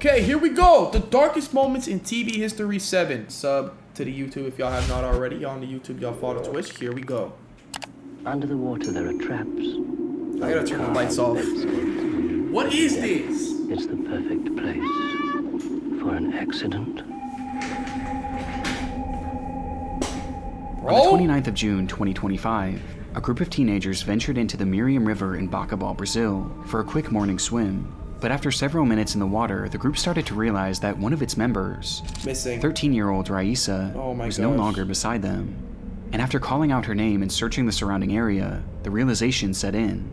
Okay, here we go. The darkest moments in TV history 7. Sub to the YouTube if y'all have not already. Y'all on the YouTube, y'all follow Twitch. Here we go. Under the water, there are traps. I gotta turn the lights off. What is this? It's the perfect place for an accident. On the 29th of June, 2025, a group of teenagers ventured into the Miriam River in Bacabal, Brazil, for a quick morning swim. But after several minutes in the water, the group started to realize that one of its members, missing 13-year-old Raisa, was no longer beside them. And after calling out her name and searching the surrounding area, the realization set in.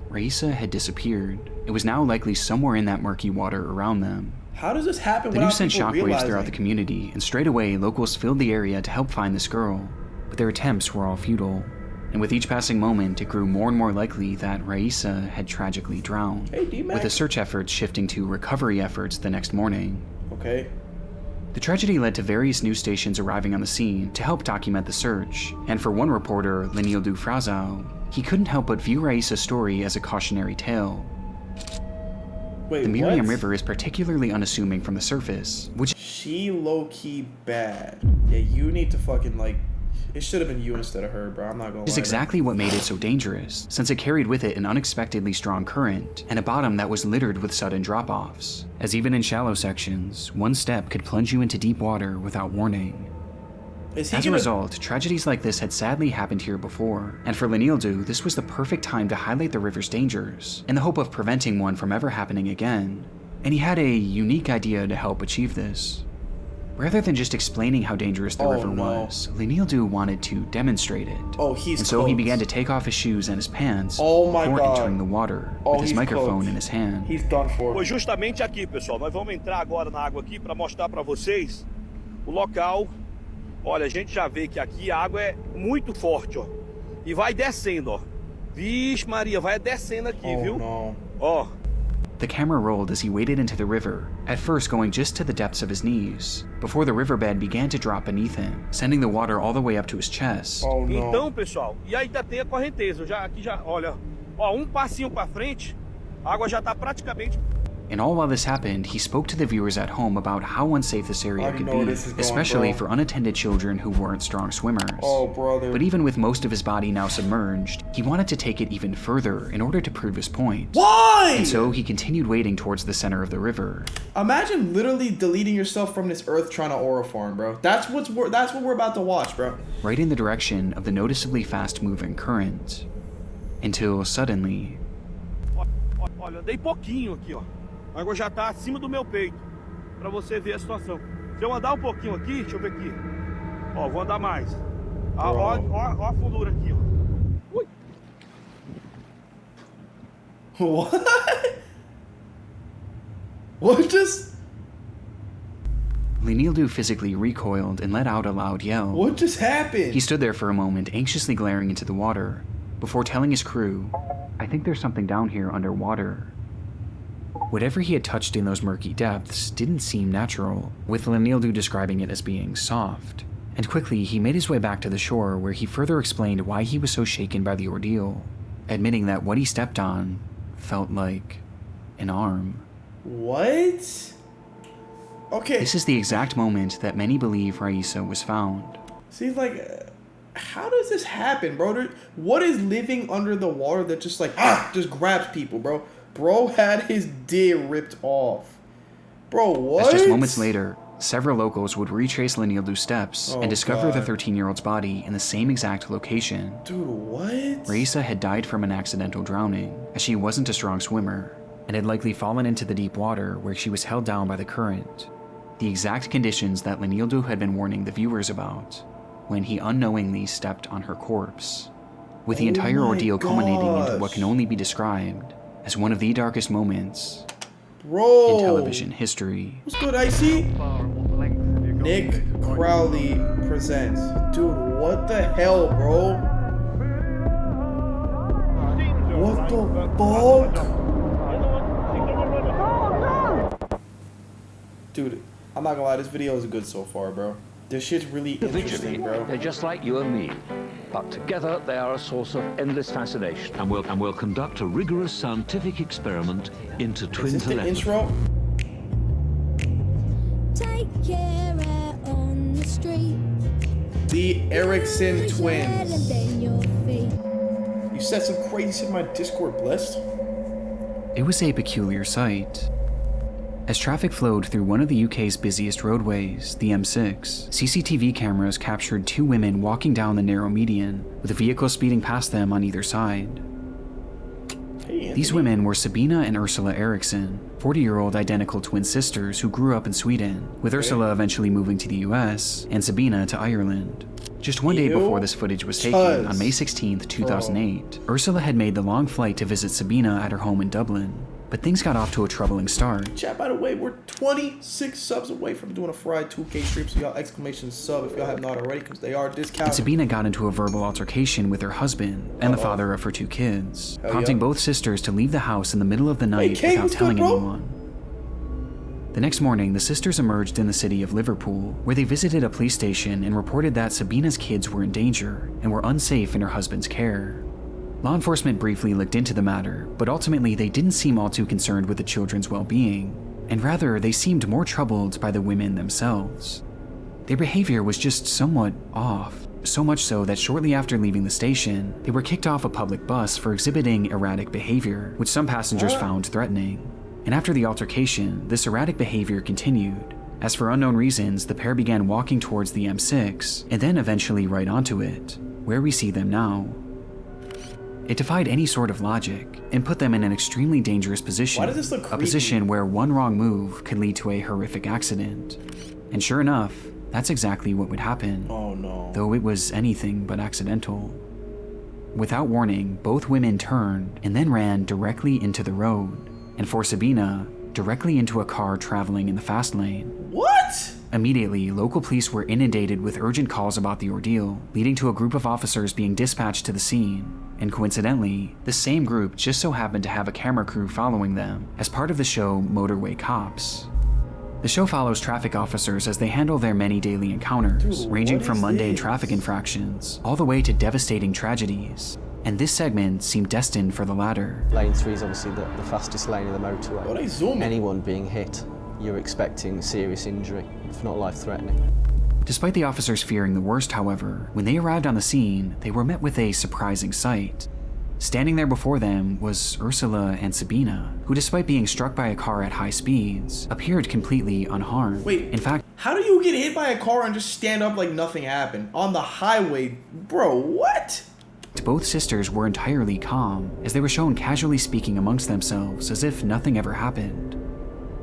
Raisa had disappeared. It was now likely somewhere in that murky water around them. How does this happen? The news sent shockwaves throughout the community, and straight away, locals filled the area to help find this girl. But their attempts were all futile. And with each passing moment, it grew more and more likely that Raisa had tragically drowned, with the search efforts shifting to recovery efforts the next morning. Okay. The tragedy led to various news stations arriving on the scene to help document the search, and for one reporter, Lenildo Frazao, he couldn't help but view Raisa's story as a cautionary tale. Wait, the Miriam River is particularly unassuming from the surface, which she low-key bad. Yeah, you need to fucking like... It should have been you instead of her, bro. I'm not gonna lie. Is exactly what made it so dangerous, since it carried with it an unexpectedly strong current and a bottom that was littered with sudden drop-offs. As even in shallow sections, one step could plunge you into deep water without warning. As a result, tragedies like this had sadly happened here before, and for Lenildo, this was the perfect time to highlight the river's dangers, in the hope of preventing one from ever happening again. And he had a unique idea to help achieve this. Rather than just explaining how dangerous the river was, Lenildo wanted to demonstrate it. And so he began to take off his shoes and his pants before entering the water, with his microphone in his hand. He's done for. Foi justamente aqui, pessoal. Nós vamos entrar agora na água aqui para mostrar para vocês o local. Olha, a gente já vê que aqui a água é muito forte, ó. E vai descendo, ó. Vixe Maria, vai descendo aqui, viu? Ó. The camera rolled as he waded into the river, at first going just to the depths of his knees, before the riverbed began to drop beneath him, sending the water all the way up to his chest. Então, pessoal, e ainda tem a correnteza. Aqui já, olha, ó, passinho para frente, a água já tá praticamente. And all while this happened, he spoke to the viewers at home about how unsafe this area could be, especially for unattended children who weren't strong swimmers. But even with most of his body now submerged, he wanted to take it even further in order to prove his point. Why? And so he continued wading towards the center of the river. Imagine literally deleting yourself from this earth trying to aura farm, bro. That's what we're about to watch, bro. Right in the direction of the noticeably fast-moving current. Until suddenly... Olha, dei pouquinho aqui, ó. A água já tá acima do meu peito, para você ver a situação. Se eu andar um pouquinho aqui, deixa eu ver aqui. Ó, vou andar mais. Ó a fundura aqui, ó. Ui. What? What just... Lenildo physically recoiled and let out a loud yell. What just happened? He stood there for a moment, anxiously glaring into the water, before telling his crew, "I think there's something down here underwater." Whatever he had touched in those murky depths didn't seem natural, with Lenildo describing it as being soft. And quickly, he made his way back to the shore, where he further explained why he was so shaken by the ordeal, admitting that what he stepped on felt like an arm. What? Okay. This is the exact moment that many believe Raisa was found. See, like, how does this happen, bro? What is living under the water that just like, just grabs people, bro? Bro had his dick ripped off. Bro, what? As just moments later, several locals would retrace Lenildo's steps and discover the 13-year-old's body in the same exact location. Dude, what? Raisa had died from an accidental drowning, as she wasn't a strong swimmer, and had likely fallen into the deep water where she was held down by the current. The exact conditions that Lenildo had been warning the viewers about, when he unknowingly stepped on her corpse. With the entire ordeal culminating into what can only be described as one of the darkest moments in television history. What's good, Icy? Nick Crowley presents. Dude, what the hell, bro? What the fuck? Dude, I'm not gonna lie, this video is good so far, bro. This shit's really interesting, bro. They're just like you and me, but together they are a source of endless fascination. And we'll conduct a rigorous scientific experiment into twin telepathy. Is this the intro? The Erickson twins. You said some crazy shit in my Discord, Blessed. It was a peculiar sight. As traffic flowed through one of the UK's busiest roadways, the M6, CCTV cameras captured two women walking down the narrow median, with a vehicle speeding past them on either side. These women were Sabina and Ursula Eriksson, 40-year-old identical twin sisters who grew up in Sweden, with Ursula eventually moving to the US and Sabina to Ireland. Just one day before this footage was taken, on May 16, 2008, Ursula had made the long flight to visit Sabina at her home in Dublin. But things got off to a troubling start. Chat, by the way, we're 26 subs away from doing a fried 2K stream, so y'all exclamation sub if y'all have not already, because they are discounted. And Sabina got into a verbal altercation with her husband and the father of her two kids, prompting both sisters to leave the house in the middle of the night without telling anyone. The next morning, the sisters emerged in the city of Liverpool, where they visited a police station and reported that Sabina's kids were in danger and were unsafe in her husband's care. Law enforcement briefly looked into the matter, but ultimately they didn't seem all too concerned with the children's well-being, and rather they seemed more troubled by the women themselves. Their behavior was just somewhat off, so much so that shortly after leaving the station, they were kicked off a public bus for exhibiting erratic behavior, which some passengers found threatening. And after the altercation, this erratic behavior continued, as for unknown reasons, the pair began walking towards the M6, and then eventually right onto it, where we see them now. It defied any sort of logic, and put them in an extremely dangerous position. Why does this look creepy? A position where one wrong move could lead to a horrific accident. And sure enough, that's exactly what would happen. Oh no. Though it was anything but accidental. Without warning, both women turned and then ran directly into the road, and for Sabina, directly into a car traveling in the fast lane. What? Immediately, local police were inundated with urgent calls about the ordeal, leading to a group of officers being dispatched to the scene. And coincidentally, the same group just so happened to have a camera crew following them as part of the show Motorway Cops. The show follows traffic officers as they handle their many daily encounters, ranging from mundane traffic infractions all the way to devastating tragedies. And this segment seemed destined for the latter. Lane 3 is obviously the fastest lane in the motorway. Oh, they zoom. Anyone being hit, you're expecting serious injury, if not life-threatening. Despite the officers fearing the worst, however, when they arrived on the scene, they were met with a surprising sight. Standing there before them was Ursula and Sabina, who despite being struck by a car at high speeds, appeared completely unharmed. Wait, in fact, how do you get hit by a car and just stand up like nothing happened? On the highway? Bro, what? both sisters were entirely calm, as they were shown casually speaking amongst themselves as if nothing ever happened.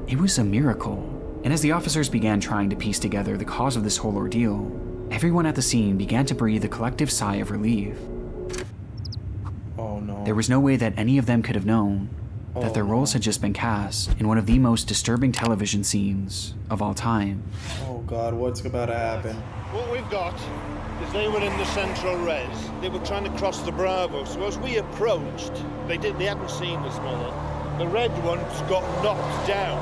It was a miracle, and as the officers began trying to piece together the cause of this whole ordeal, everyone at the scene began to breathe a collective sigh of relief. Oh no. There was no way that any of them could have known that their roles had just been cast in one of the most disturbing television scenes of all time. Oh God, what's about to happen? What we've got is they were in the central res. They were trying to cross the Bravo, so as we approached, they hadn't seen us, Miller. The red ones got knocked down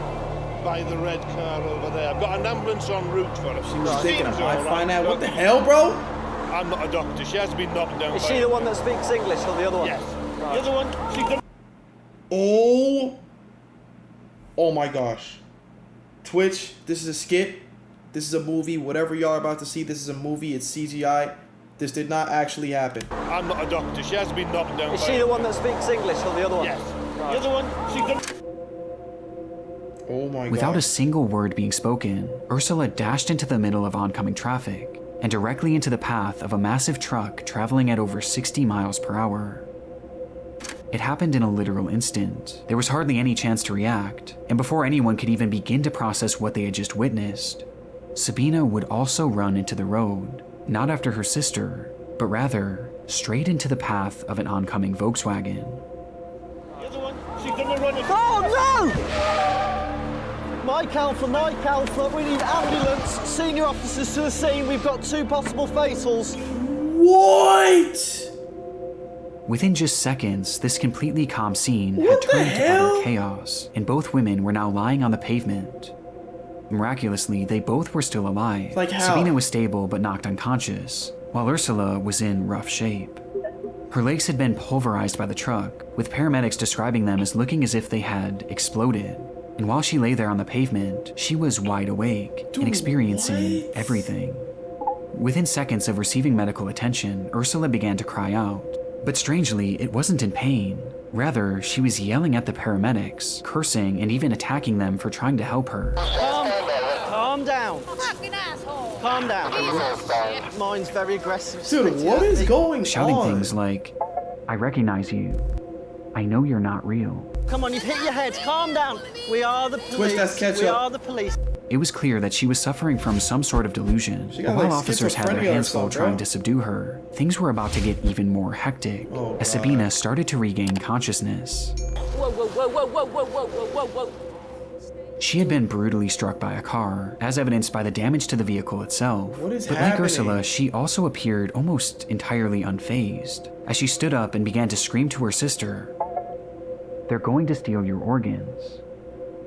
by the red car over there. I've got an ambulance en route for us. She was thinking, Seems I all find right, out, what but the hell, bro? I'm not a doctor. She has been knocked down. Is she the one that speaks English or the other one? Yes. The other one, she's the... Oh my gosh. Twitch, this is a skit. This is a movie. Whatever y'all are about to see, this is a movie. It's CGI. This did not actually happen. I'm not a doctor. She has been knocked down. Is she the one that speaks English or the other one? Yes. The other one, she's the... Oh my God. Without a single word being spoken, Ursula dashed into the middle of oncoming traffic and directly into the path of a massive truck traveling at over 60 miles per hour. It happened in a literal instant. There was hardly any chance to react, and before anyone could even begin to process what they had just witnessed, Sabina would also run into the road, not after her sister, but rather straight into the path of an oncoming Volkswagen. The other one, she's gonna run it. Oh no! Mike Alpha, we need ambulance. Senior officers to the scene. We've got 2 possible fatals. What? Within just seconds, this completely calm scene What had turned the into hell? utter chaos, and both women were now lying on the pavement. Miraculously, they both were still alive. Like how? Sabina was stable but knocked unconscious, while Ursula was in rough shape. Her legs had been pulverized by the truck, with paramedics describing them as looking as if they had exploded. And while she lay there on the pavement, she was wide awake and experiencing everything. Within seconds of receiving medical attention, Ursula began to cry out. But strangely, it wasn't in pain. Rather, she was yelling at the paramedics, cursing, and even attacking them for trying to help her. Calm down. Calm down. Mine's very aggressive. Dude, what is going Shouting on? things like, "I recognize you. I know you're not real." Come on, you've hit your head. Calm down. We are the police. Twist, that's ketchup. We are the police. It was clear that she was suffering from some sort of delusion. She But got, while like, officers had their schizophrenia or hands full something, trying bro. to subdue her, things were about to get even more hectic Oh, as God. Sabina started to regain consciousness. Whoa, whoa, whoa, whoa, whoa, whoa, whoa, whoa, whoa, whoa. She had been brutally struck by a car, as evidenced by the damage to the vehicle itself. What is but happening? like Ursula, she also appeared almost entirely unfazed, as she stood up and began to scream to her sister, "They're going to steal your organs."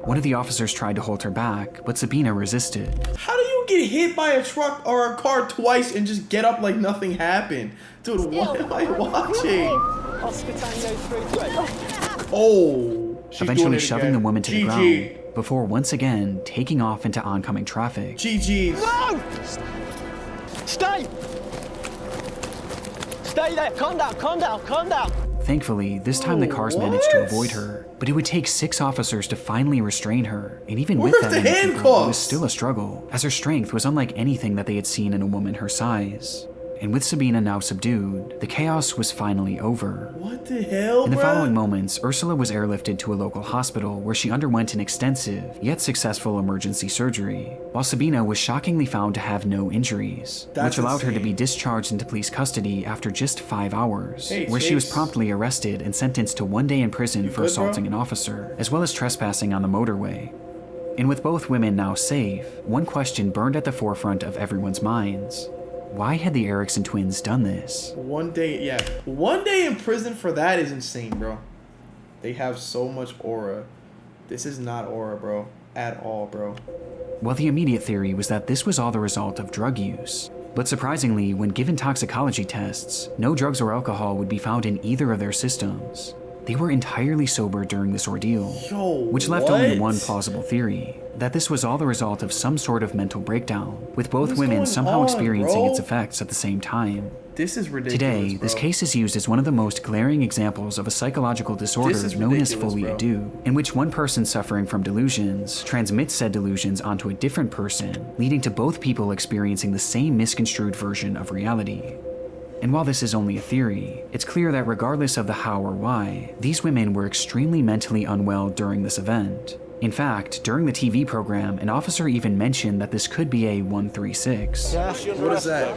One of the officers tried to hold her back, but Sabina resisted. How do you get hit by a truck or a car twice and just get up like nothing happened? Dude, what am I watching? Oscar Tango 3-3. Oh. She's doing Eventually it shoving again. the woman to the GG. ground, before once again taking off into oncoming traffic. GG's. No! Stay! Stay there. Calm down, calm down, calm down. Thankfully, this time the cars managed to avoid her, but it would take 6 officers to finally restrain her, and even with Where's that the many people, it handcuffs? was still a struggle, as her strength was unlike anything that they had seen in a woman her size. And with Sabina now subdued, the chaos was finally over. What the hell, In the bruh? following moments, Ursula was airlifted to a local hospital where she underwent an extensive, yet successful emergency surgery, while Sabina was shockingly found to have no injuries, That's which allowed her to insane. be discharged into police custody after just 5 hours, Hey, where she was Chase. promptly arrested and sentenced to 1 day in prison for good, assaulting bro? an officer, as well as trespassing on the motorway. And with both women now safe, one question burned at the forefront of everyone's minds. Why had the Erickson twins done this? 1 day, yeah. 1 day in prison for that is insane, bro. They have so much aura. This is not aura, bro. At all, bro. Well, the immediate theory was that this was all the result of drug use. But surprisingly, when given toxicology tests, no drugs or alcohol would be found in either of their systems. They were entirely sober during this ordeal, Yo, which left only what? one plausible theory, that this was all the result of some sort of mental breakdown, with both What is women going somehow on, experiencing bro? its effects at the same time. This is ridiculous, Today, this bro. case is used as one of the most glaring examples of a psychological disorder This is known as ridiculous, folie bro. à deux, in which one person suffering from delusions transmits said delusions onto a different person, leading to both people experiencing the same misconstrued version of reality. And while this is only a theory, it's clear that regardless of the how or why, these women were extremely mentally unwell during this event. In fact, during the TV program, an officer even mentioned that this could be a 136. Yeah. What is that?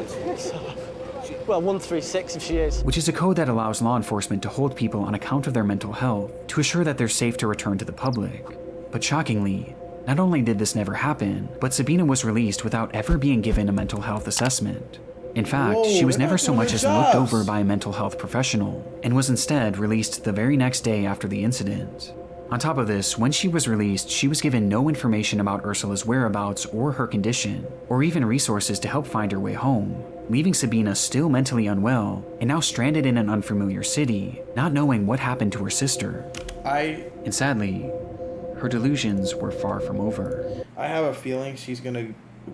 Well, 136 if she is. Which is a code that allows law enforcement to hold people on account of their mental health to assure that they're safe to return to the public. But shockingly, not only did this never happen, but Sabina was released without ever being given a mental health assessment. In fact, Whoa, she was they're never not so doing much their as looked jobs. over by a mental health professional, and was instead released the very next day after the incident. On top of this, when she was released, she was given no information about Ursula's whereabouts or her condition, or even resources to help find her way home, leaving Sabina still mentally unwell and now stranded in an unfamiliar city, not knowing what happened to her sister. And sadly, her delusions were far from over. I have a feeling she's gonna,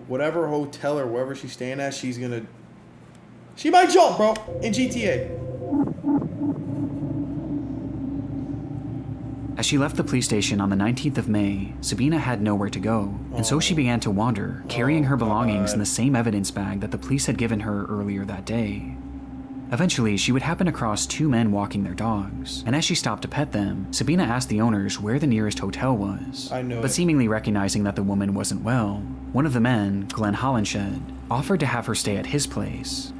whatever hotel or wherever she's staying at, she might jump, bro, in GTA. As she left the police station on the 19th of May, Sabina had nowhere to go, and so she began to wander, carrying her belongings in the same evidence bag that the police had given her earlier that day. Eventually, she would happen across 2 men walking their dogs, and as she stopped to pet them, Sabina asked the owners where the nearest hotel was. I know But it. seemingly recognizing that the woman wasn't well, one of the men, Glenn Hollenshed, offered to have her stay at his place,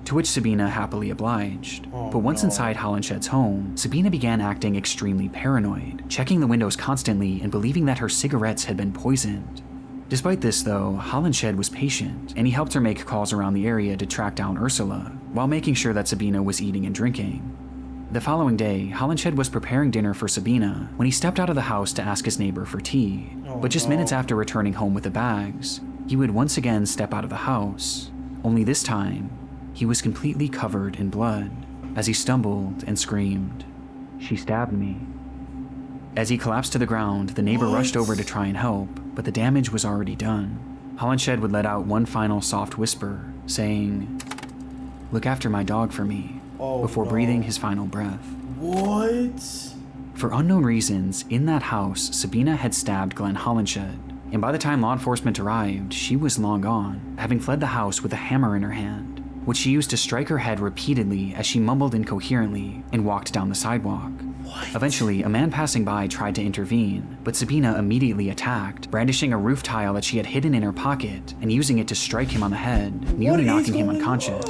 to which Sabina happily obliged. But once no. inside Hollenshed's home, Sabina began acting extremely paranoid, checking the windows constantly and believing that her cigarettes had been poisoned. Despite this though, Hollenshed was patient, and he helped her make calls around the area to track down Ursula, while making sure that Sabina was eating and drinking. The following day, Hollenshed was preparing dinner for Sabina when he stepped out of the house to ask his neighbor for tea. But just minutes after returning home with the bags, he would once again step out of the house, only this time, he was completely covered in blood as he stumbled and screamed, "She stabbed me." As he collapsed to the ground, the neighbor rushed over to try and help, but the damage was already done. Holinshed would let out one final soft whisper, saying, "Look after my dog for me," before breathing his final breath. What? For unknown reasons, in that house, Sabina had stabbed Glenn Holinshed, and by the time law enforcement arrived, she was long gone, having fled the house with a hammer in her hand, which she used to strike her head repeatedly as she mumbled incoherently and walked down the sidewalk. Eventually, a man passing by tried to intervene, but Sabina immediately attacked, brandishing a roof tile that she had hidden in her pocket and using it to strike him on the head, nearly knocking him unconscious.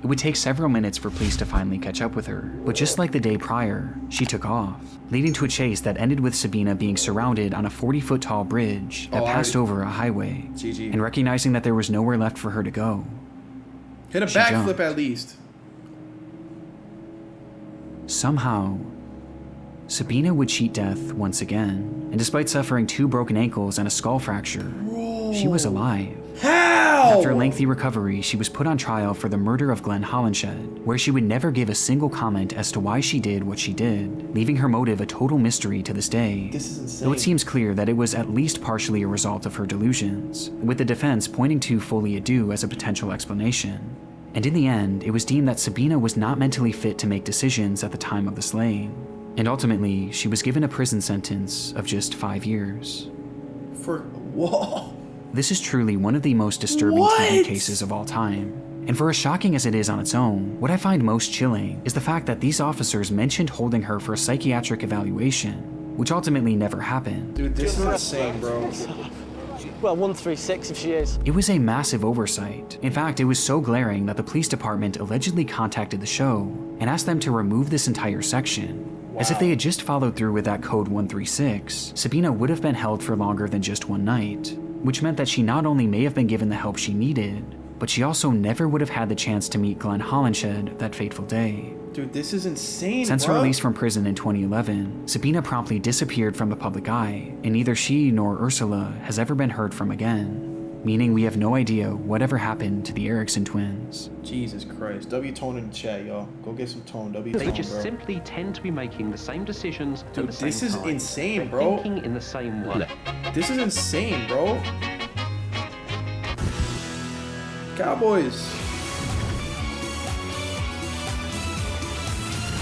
It would take several minutes for police to finally catch up with her, but just like the day prior, she took off, leading to a chase that ended with Sabina being surrounded on a 40-foot tall bridge that passed over a highway, and recognizing that there was nowhere left for her to go. Hit a backflip at least. Somehow, Sabina would cheat death once again, and despite suffering 2 broken ankles and a skull fracture, she was alive. How? After a lengthy recovery, she was put on trial for the murder of Glenn Holinshed, where she would never give a single comment as to why she did what she did, leaving her motive a total mystery to this day. This is insane. Though it seems clear that it was at least partially a result of her delusions, with the defense pointing to Folie à Deux as a potential explanation. And in the end, it was deemed that Sabina was not mentally fit to make decisions at the time of the slaying, and ultimately, she was given a prison sentence of just 5 years. Whoa. This is truly one of the most disturbing TV cases of all time. And for as shocking as it is on its own, what I find most chilling is the fact that these officers mentioned holding her for a psychiatric evaluation, which ultimately never happened. Dude, this is insane, bro. Well, 136 if she is. It was a massive oversight. In fact, it was so glaring that the police department allegedly contacted the show and asked them to remove this entire section. As if they had just followed through with that code 136, Sabina would have been held for longer than just one night, which meant that she not only may have been given the help she needed, but she also never would have had the chance to meet Glenn Holinshed that fateful day. Dude, this is insane, Since her release from prison in 2011, Sabina promptly disappeared from the public eye, and neither she nor Ursula has ever been heard from again, meaning we have no idea whatever happened to the Erickson twins. Jesus Christ. W tone in the chat, y'all. Go get some tone. W tone, They just bro. simply tend to be making the same decisions Dude, at the same this is time. insane, They're bro. Thinking in the same way. This is insane, bro. Cowboys.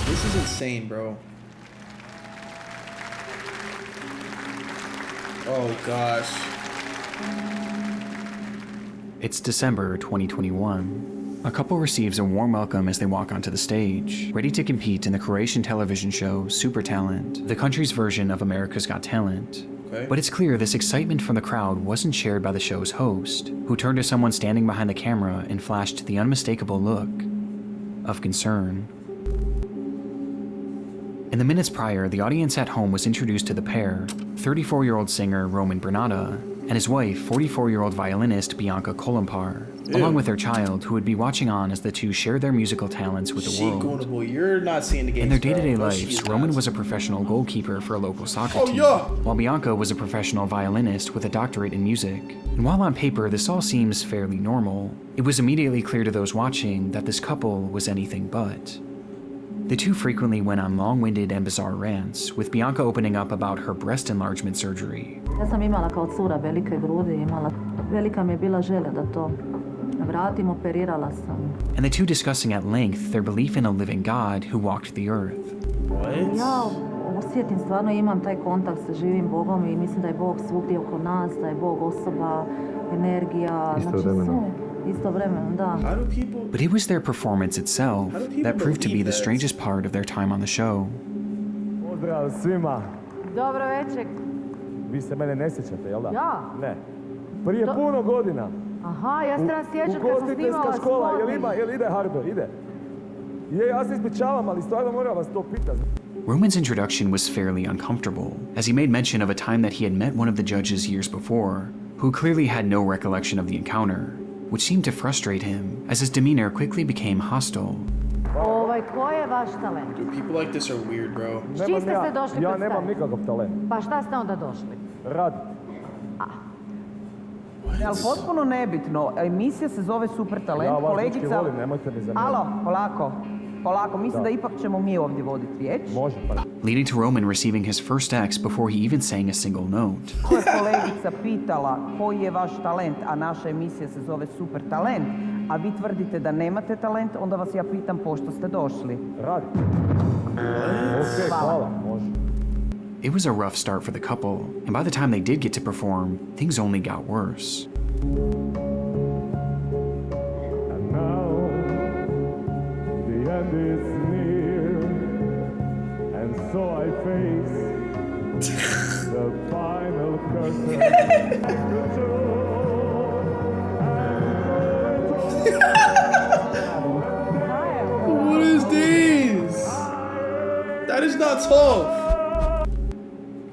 This is insane, bro. Oh, gosh. It's December 2021. A couple receives a warm welcome as they walk onto the stage, ready to compete in the Croatian television show Super Talent, the country's version of America's Got Talent. Okay. But it's clear this excitement from the crowd wasn't shared by the show's host, who turned to someone standing behind the camera and flashed the unmistakable look of concern. In the minutes prior, the audience at home was introduced to the pair, 34-year-old singer Roman Bernata and his wife, 44-year-old violinist Bianca Kolompar, along with their child, who would be watching on as the two shared their musical talents with the world. You're not seeing the game. In their day-to-day lives, Roman was a professional goalkeeper for a local soccer team, while Bianca was a professional violinist with a doctorate in music. And while on paper this all seems fairly normal, it was immediately clear to those watching that this couple was anything but. The two frequently went on long-winded and bizarre rants, with Bianca opening up about her breast enlargement surgery. Ja sam imala kao cura velike grudi, velika mi je bila želja da to vratim, operirala sam. And the two discussing at length their belief in a living God who walked the earth. Ja osjetim, stvarno imam taj kontakt sa živim Bogom i mislim da je Bog svugdje oko nas, da je Bog osoba, energija, istovremeno, da. But it was their performance itself that proved to be the strangest part of their time on the show. Pozdrav svima. Dobro večer. Vi se mene ne sjećate, jel da? Ja? Ne. Prije puno godina. Aha, ja se nas sjećam kad sam snimala škola, jel ide Hardo, ide? Je, ja se ispričavam, ali stvarno moram vas to pitati. Roman's introduction was fairly uncomfortable, as he made mention of a time that he had met one of the judges years before, who clearly had no recollection of the encounter, which seemed to frustrate him, as his demeanor quickly became hostile. Ko je vaš talent? Dude, people like this are weird, bro. S čim ste se došli Ja nemam nikakav talent. Pa šta ste onda došli? Radit. Ali potpuno nebitno, emisija se zove Super talent, ja vas kolegica... volim, nemojte mi zamjeriti. Alo, polako. Polako, mislim da ipak ćemo mi ovdje voditi riječ. Može, pa. Leading to Roman receiving his first X before he even sang a single note. Ko je kolegica pitala koji je vaš talent, a naša emisija se zove Super talent, a vi tvrdite da nemate talent, onda vas ja pitam pošto ste došli. Radi. Okej, hvala, može. It was a rough start for the couple, and by the time they did get to perform, things only got worse. And now, the end is near, and so I face the final curtain. What is this? That is not tough.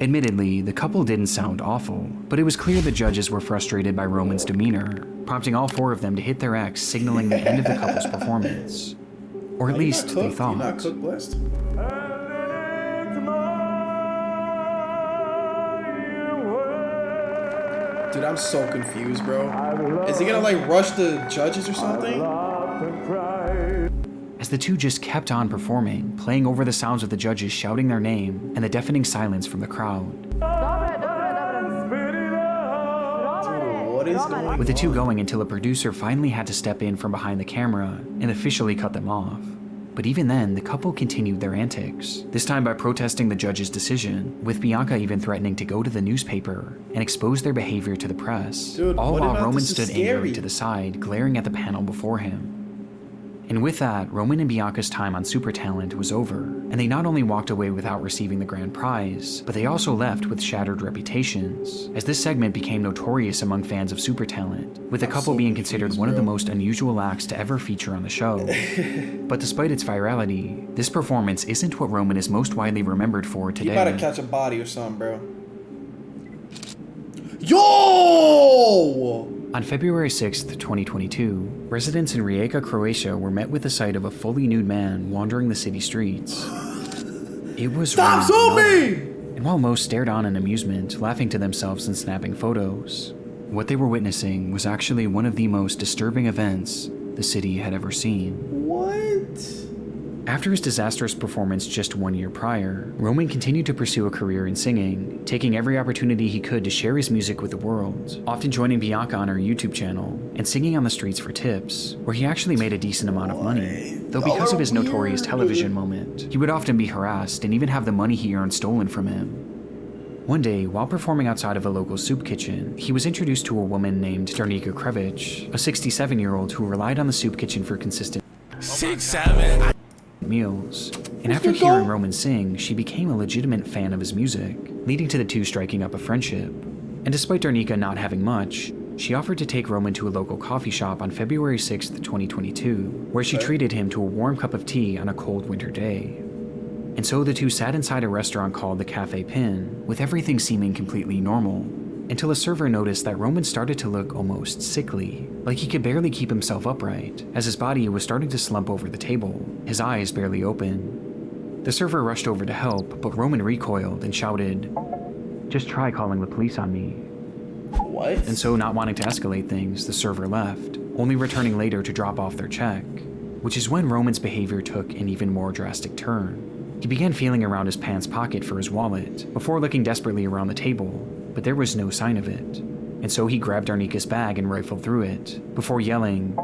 Admittedly, the couple didn't sound awful, but it was clear the judges were frustrated by Roman's demeanor, prompting all four of them to hit their X, signaling the end of the couple's performance. Or at least they thought. You're not cooked, blessed. Dude, I'm so confused, bro. Is he gonna like rush the judges or something? As the two just kept on performing, playing over the sounds of the judges shouting their name and the deafening silence from the crowd. Dude, what is going on? With the two going until a producer finally had to step in from behind the camera and officially cut them off. But even then, the couple continued their antics, this time by protesting the judge's decision, with Bianca even threatening to go to the newspaper and expose their behavior to the press, Dude, all what while about Roman this is stood scary? angrily to the side, glaring at the panel before him. And with that, Roman and Bianca's time on Super Talent was over, and they not only walked away without receiving the grand prize, but they also left with shattered reputations, as this segment became notorious among fans of Super Talent, with the couple being considered one of the most unusual acts to ever feature on the show. But despite its virality, this performance isn't what Roman is most widely remembered for today. You about to catch a body or something, bro. Yo! On February 6th, 2022, residents in Rijeka, Croatia were met with the sight of a fully nude man wandering the city streets. It was Stop zooming! And while most stared on in amusement, laughing to themselves and snapping photos, what they were witnessing was actually one of the most disturbing events the city had ever seen. What? After his disastrous performance just 1 year prior, Roman continued to pursue a career in singing, taking every opportunity he could to share his music with the world, often joining Bianca on her YouTube channel, and singing on the streets for tips, where he actually made a decent amount of money. Though because of his notorious television moment, he would often be harassed and even have the money he earned stolen from him. One day, while performing outside of a local soup kitchen, he was introduced to a woman named Darnika Krevich, a 67-year-old who relied on the soup kitchen for consistent 6'7" meals. And after hearing Roman sing, she became a legitimate fan of his music, leading to the two striking up a friendship. And despite Darnika not having much, she offered to take Roman to a local coffee shop on February 6th, 2022, where she treated him to a warm cup of tea on a cold winter day. And so the two sat inside a restaurant called the Cafe Pin, with everything seeming completely normal, until a server noticed that Roman started to look almost sickly, like he could barely keep himself upright, as his body was starting to slump over the table, his eyes barely open. The server rushed over to help, but Roman recoiled and shouted, "Just try calling the police on me." What? And so, not wanting to escalate things, the server left, only returning later to drop off their check, which is when Roman's behavior took an even more drastic turn. He began feeling around his pants pocket for his wallet, before looking desperately around the table, but there was no sign of it. And so he grabbed Darnika's bag and rifled through it, before yelling,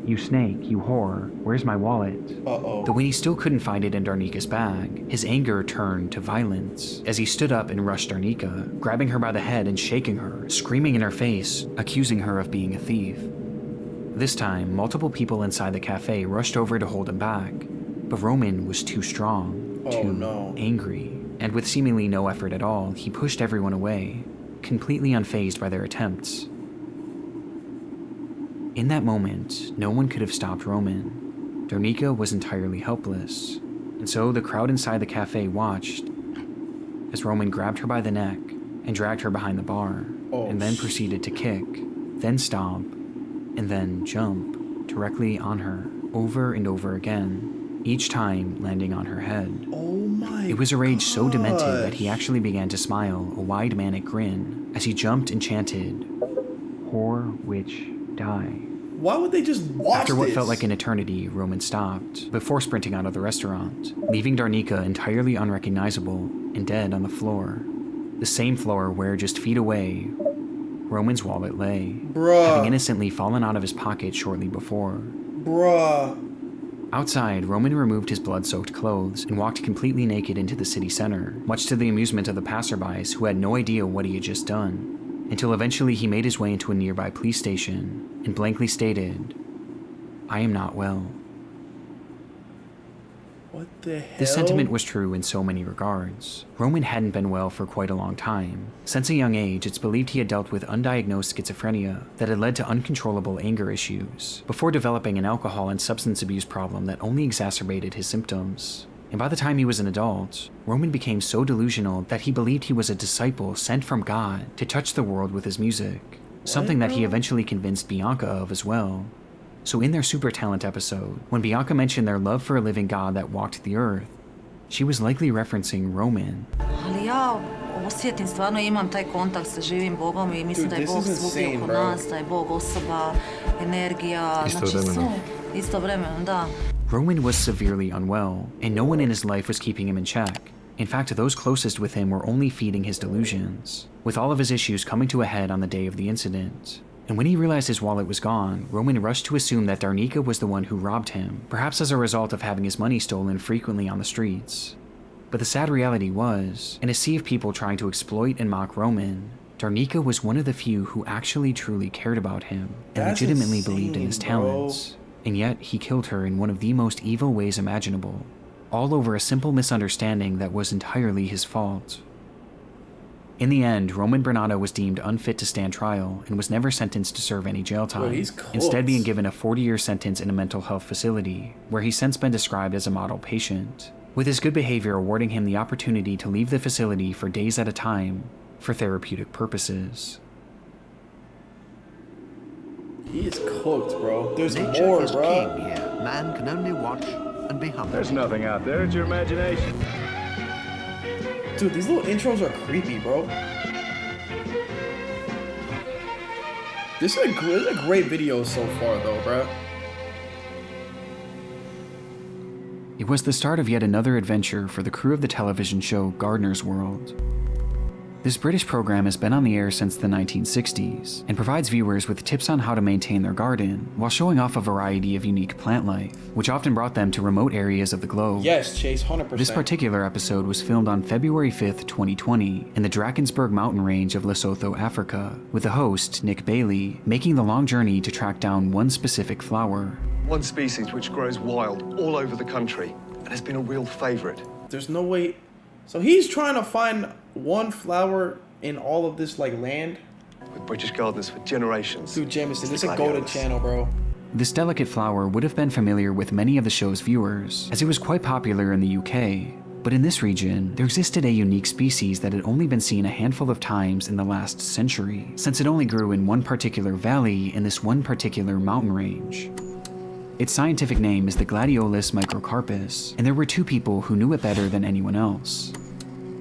"You snake, you whore, where's my wallet?" Uh-oh. Though when he still couldn't find it in Darnika's bag, his anger turned to violence, as he stood up and rushed Darnika, grabbing her by the head and shaking her, screaming in her face, accusing her of being a thief. This time, multiple people inside the cafe rushed over to hold him back, but Roman was too strong, too angry, and with seemingly no effort at all, he pushed everyone away, completely unfazed by their attempts. In that moment, no one could have stopped Roman. Darnika was entirely helpless, and so the crowd inside the cafe watched as Roman grabbed her by the neck and dragged her behind the bar, and then proceeded to kick, then stomp, and then jump directly on her, over and over again, each time landing on her head. Oh my It was a rage so demented that gosh. he actually began to smile, a wide manic grin, as he jumped and chanted, "Whore, witch, die." Why would they just watch After what this? felt like an eternity, Roman stopped, before sprinting out of the restaurant, leaving Darnika entirely unrecognizable and dead on the floor. The same floor where, just feet away, Roman's wallet lay, having innocently fallen out of his pocket shortly before. Outside, Roman removed his blood-soaked clothes and walked completely naked into the city center, much to the amusement of the passerbys who had no idea what he had just done, until eventually he made his way into a nearby police station and blankly stated, "I am not well." What the hell? This sentiment was true in so many regards. Roman hadn't been well for quite a long time. Since a young age, it's believed he had dealt with undiagnosed schizophrenia that had led to uncontrollable anger issues, before developing an alcohol and substance abuse problem that only exacerbated his symptoms. And by the time he was an adult, Roman became so delusional that he believed he was a disciple sent from God to touch the world with his music, something that he eventually convinced Bianca of as well. So in their Super Talent episode, when Bianca mentioned their love for a living God that walked the earth, she was likely referencing Roman. Ali ja osjetim, stvarno imam taj kontakt sa živim Bogom I mislim da je Bog svugdje oko nas, da je Bog osoba, energija, istovremeno, da. Roman was severely unwell, and no one in his life was keeping him in check. In fact, those closest with him were only feeding his delusions, with all of his issues coming to a head on the day of the incident. And when he realized his wallet was gone, Roman rushed to assume that Darnika was the one who robbed him, perhaps as a result of having his money stolen frequently on the streets. But the sad reality was, in a sea of people trying to exploit and mock Roman, Darnika was one of the few who actually truly cared about him and legitimately believed in his talents. And yet, he killed her in one of the most evil ways imaginable, all over a simple misunderstanding that was entirely his fault. In the end, Roman Bernardo was deemed unfit to stand trial and was never sentenced to serve any jail time, instead being given a 40-year sentence in a mental health facility, where he's since been described as a model patient, with his good behavior awarding him the opportunity to leave the facility for days at a time for therapeutic purposes. He is cooked, bro. There's Nature more, is bro. king here. Man can only watch and be humble. There's nothing out there. It's your imagination. Dude, these little intros are creepy, bro. This is a great video so far, though, bro. It was the start of yet another adventure for the crew of the television show Gardener's World. This British program has been on the air since the 1960s and provides viewers with tips on how to maintain their garden while showing off a variety of unique plant life, which often brought them to remote areas of the globe. Yes, Chase, 100%. This particular episode was filmed on February 5th, 2020 in the Drakensberg mountain range of Lesotho, Africa, with the host, Nick Bailey, making the long journey to track down one specific flower. One species which grows wild all over the country and has been a real favorite. There's no way. So he's trying to find one flower in all of this like land. With British gardeners for generations. Dude, Jameson, this is a golden channel, bro. This delicate flower would have been familiar with many of the show's viewers, as it was quite popular in the UK. But in this region, there existed a unique species that had only been seen a handful of times in the last century, since it only grew in one particular valley in this one particular mountain range. Its scientific name is the Gladiolus microcarpus, and there were two people who knew it better than anyone else.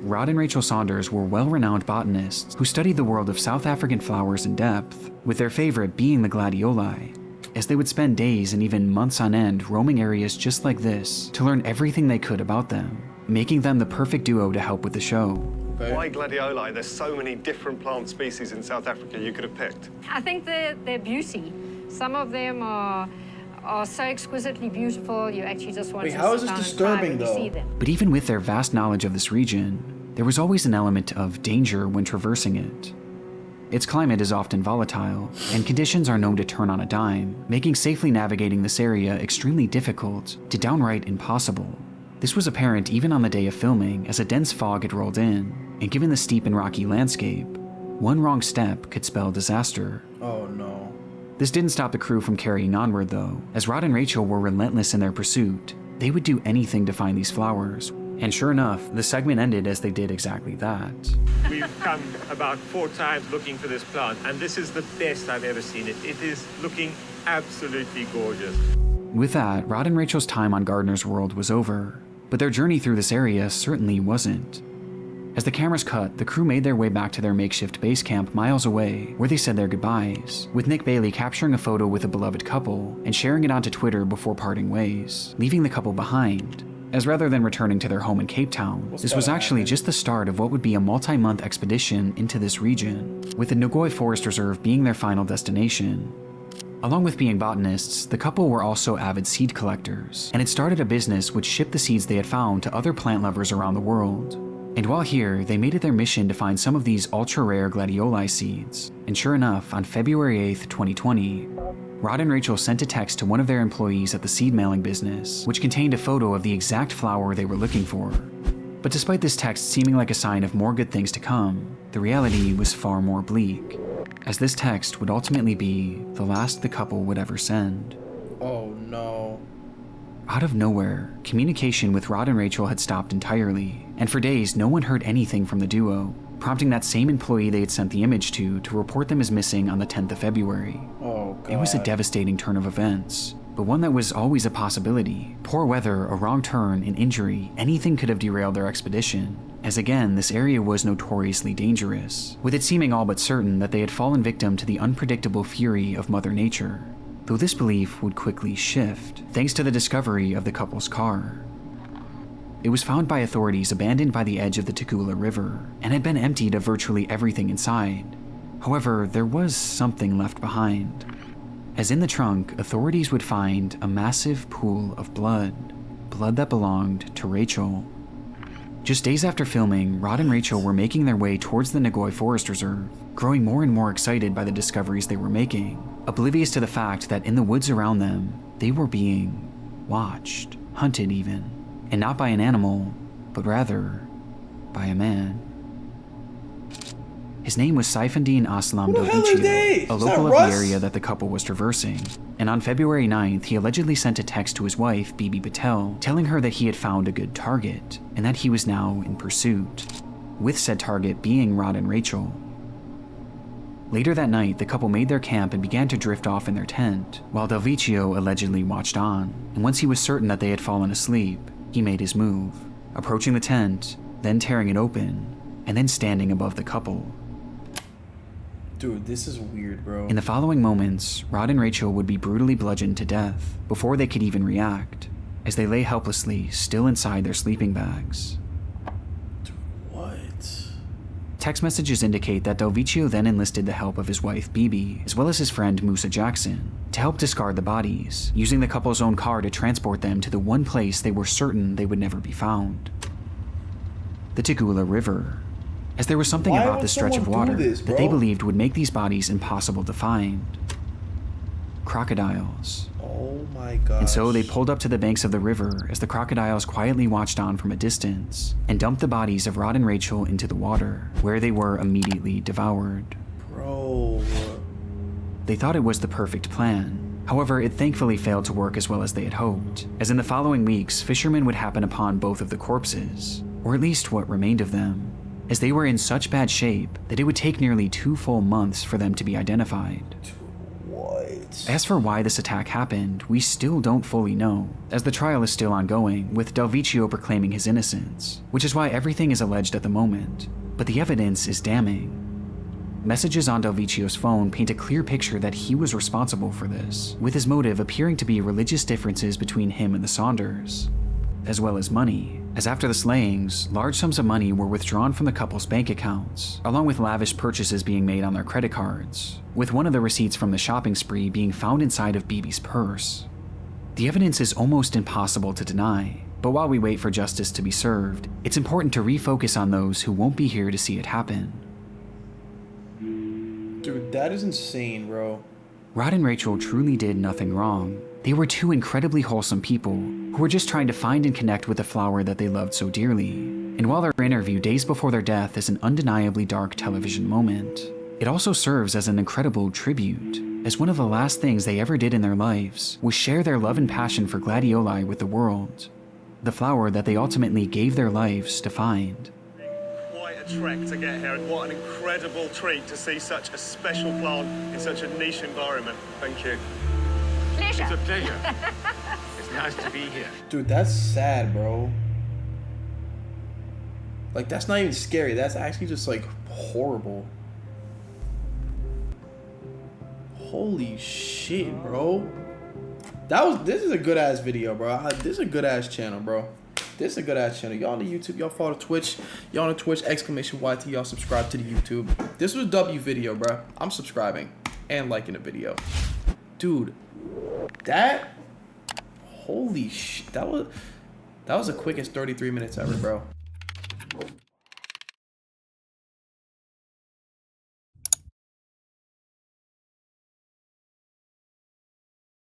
Rod and Rachel Saunders were well-renowned botanists who studied the world of South African flowers in depth, with their favorite being the gladioli, as they would spend days and even months on end roaming areas just like this to learn everything they could about them, making them the perfect duo to help with the show. Why gladioli? There's so many different plant species in South Africa you could have picked. I think they're beauty. Some of them are so exquisitely beautiful, you actually just want to sit down and cry when you see them. But even with their vast knowledge of this region, there was always an element of danger when traversing it. Its climate is often volatile, and conditions are known to turn on a dime, making safely navigating this area extremely difficult to downright impossible. This was apparent even on the day of filming, as a dense fog had rolled in, and given the steep and rocky landscape, one wrong step could spell disaster. Oh no. This didn't stop the crew from carrying onward though, as Rod and Rachel were relentless in their pursuit. They would do anything to find these flowers. And sure enough, the segment ended as they did exactly that. We've come about 4 times looking for this plant, and this is the best I've ever seen it. It is looking absolutely gorgeous. With that, Rod and Rachel's time on Gardener's World was over, but their journey through this area certainly wasn't. As the cameras cut, the crew made their way back to their makeshift base camp miles away, where they said their goodbyes, with Nick Bailey capturing a photo with a beloved couple and sharing it onto Twitter before parting ways, leaving the couple behind. As rather than returning to their home in Cape Town, this was actually just the start of what would be a multi-month expedition into this region, with the Ngoi Forest Reserve being their final destination. Along with being botanists, the couple were also avid seed collectors, and had started a business which shipped the seeds they had found to other plant lovers around the world. And while here, they made it their mission to find some of these ultra-rare gladioli seeds. And sure enough, on February 8th, 2020, Rod and Rachel sent a text to one of their employees at the seed mailing business, which contained a photo of the exact flower they were looking for. But despite this text seeming like a sign of more good things to come, the reality was far more bleak, as this text would ultimately be the last the couple would ever send. Oh no. Out of nowhere, communication with Rod and Rachel had stopped entirely, and for days no one heard anything from the duo, prompting that same employee they had sent the image to report them as missing on the 10th of February. Oh God. It was a devastating turn of events, but one that was always a possibility. Poor weather, a wrong turn, an injury, anything could have derailed their expedition, as again, this area was notoriously dangerous, with it seeming all but certain that they had fallen victim to the unpredictable fury of Mother Nature. Though this belief would quickly shift, thanks to the discovery of the couple's car. It was found by authorities abandoned by the edge of the Tugela River, and had been emptied of virtually everything inside. However, there was something left behind. As in the trunk, authorities would find a massive pool of blood that belonged to Rachel. Just days after filming, Rod and Rachel were making their way towards the Ngoi Forest Reserve, growing more and more excited by the discoveries they were making, oblivious to the fact that in the woods around them, they were being watched, hunted even, and not by an animal, but rather by a man. His name was Saifundin Aslam Dovicio, a local of the area that the couple was traversing, and on February 9th, he allegedly sent a text to his wife, Bibi Patel, telling her that he had found a good target, and that he was now in pursuit, with said target being Rod and Rachel. Later that night, the couple made their camp and began to drift off in their tent, while Dovicio allegedly watched on, and once he was certain that they had fallen asleep, he made his move, approaching the tent, then tearing it open, and then standing above the couple. Dude, this is weird, bro. In the following moments, Rod and Rachel would be brutally bludgeoned to death before they could even react, as they lay helplessly, still inside their sleeping bags. Dude, what? Text messages indicate that Dovicio then enlisted the help of his wife Bibi, as well as his friend Musa Jackson, to help discard the bodies, using the couple's own car to transport them to the one place they were certain they would never be found: the Tugela River. As there was something about this stretch of water that they believed would make these bodies impossible to find. Crocodiles. Oh my god. And so they pulled up to the banks of the river as the crocodiles quietly watched on from a distance and dumped the bodies of Rod and Rachel into the water, where they were immediately devoured. Bro. They thought it was the perfect plan. However, it thankfully failed to work as well as they had hoped, as in the following weeks, fishermen would happen upon both of the corpses, or at least what remained of them, as they were in such bad shape that it would take nearly 2 full months for them to be identified. What? As for why this attack happened, we still don't fully know, as the trial is still ongoing, with Dovicio proclaiming his innocence, which is why everything is alleged at the moment, but the evidence is damning. Messages on Dovicio's phone paint a clear picture that he was responsible for this, with his motive appearing to be religious differences between him and the Saunders, as well as money, as after the slayings, large sums of money were withdrawn from the couple's bank accounts, along with lavish purchases being made on their credit cards, with one of the receipts from the shopping spree being found inside of Bibi's purse. The evidence is almost impossible to deny, but while we wait for justice to be served, it's important to refocus on those who won't be here to see it happen. Dude, that is insane, bro. Rod and Rachel truly did nothing wrong. They were 2 incredibly wholesome people who were just trying to find and connect with the flower that they loved so dearly. And while their interview days before their death is an undeniably dark television moment, it also serves as an incredible tribute, as one of the last things they ever did in their lives was share their love and passion for gladioli with the world, the flower that they ultimately gave their lives to find. Quite a trek to get here, and what an incredible treat to see such a special plant in such a niche environment. Thank you. Pleasure. It's a pleasure. It's nice to be here. Dude, that's sad, bro. Like, that's not even scary. That's actually just, like, horrible. Holy shit, bro. This is a good-ass video, bro. This is a good-ass channel, bro. This is a good-ass channel. Y'all on the YouTube. Y'all follow Twitch. Y'all on Twitch, !YT. Y'all subscribe to the YouTube. This was a W video, bro. I'm subscribing and liking the video. Dude, holy shit. That was the quickest 33 minutes ever, bro.